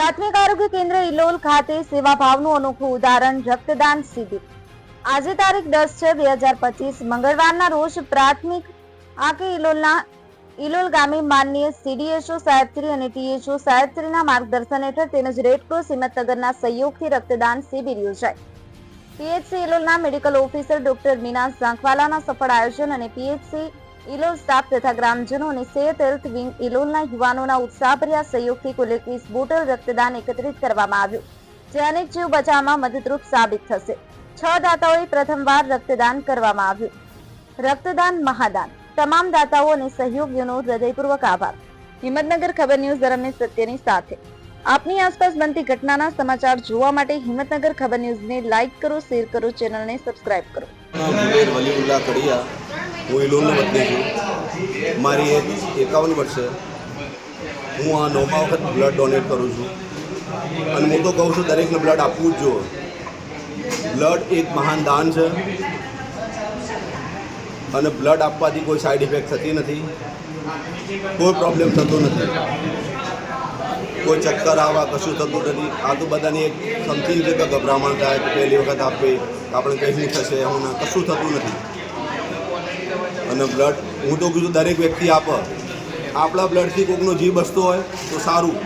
પ્રાથમિક આરોગ્ય કેન્દ્ર ઇલોલ ખાતે સેવાભાવનું અનોખું ઉદાહરણ રક્તદાન શિબિર આજે તારીખ 10/6/2025 મંગળવારના રોજ પ્રાથમિક આકે ઇલોલ ગામે માનનીય સીડીએચઓ સાહેબશ્રી અને ટીએચઓ સાહેબશ્રીના માર્ગદર્શન હેઠળ તેમજ રેડક્રોસ હિંમતનગરના સહયોગથી રક્તદાન શિબિર યોજાઈ। પીએચસી ઇલોલના મેડિકલ ઓફિસર ડોક્ટર મીના ઝાંખવાલાના સફળ આયોજન અને પીએચસી ઇલોલ સ્ટાફ તથા ગ્રામજનો અને સેહત હેલ્થ વિંગ ઇલોલના યુવાનોના ઉત્સાહભર્યા સહયોગથી કુલ 21 બોટલ રક્તદાન એકત્રિત કરવામાં આવ્યું, જે અનેક જીવ બચાવવામાં મદદરૂપ સાબિત થશે। 6 દાતાઓએ પ્રથમવાર રક્તદાન કરવામાં આવ્યું। રક્તદાન મહાદાન તમામ દાતાઓ અને સહયોગીઓનો હૃદયપૂર્વક આભાર। હિંમતનગર ખબર ન્યૂઝ દરમિયાન સત્યની સાથે આપની આસપાસ બનતી ઘટનાના સમાચાર જોવા માટે હિંમતનગર ખબર ન્યૂઝને લાઇક કરો, શેર કરો, ચેનલને સબસ્ક્રાઇબ કરો। હું ઇલોલનો વતની છું। મારી એજ 51 વર્ષ છે। હું આ 9મા વખત બ્લડ ડોનેટ કરું છું અને હું તો કહું છું દરેકને બ્લડ આપવું જ જોઈએ। બ્લડ એક મહાન દાન છે અને બ્લડ આપવાથી કોઈ સાઈડ ઇફેક્ટ થતી નથી, કોઈ પ્રોબ્લેમ થતો નથી, કોઈ ચક્કર આવવા કશું થતું નથી। આ તો બધાની એક સમથિંગ છે કે ગભરામણ થાય કે પહેલી વખત આપે આપણે કંઈ થશે, હું કશું થતું નથી। અને બ્લડ હું તો કીધું દરેક વ્યક્તિ આપે, આપણા બ્લડથી કોઈકનો જીવ બચતો હોય તો સારું।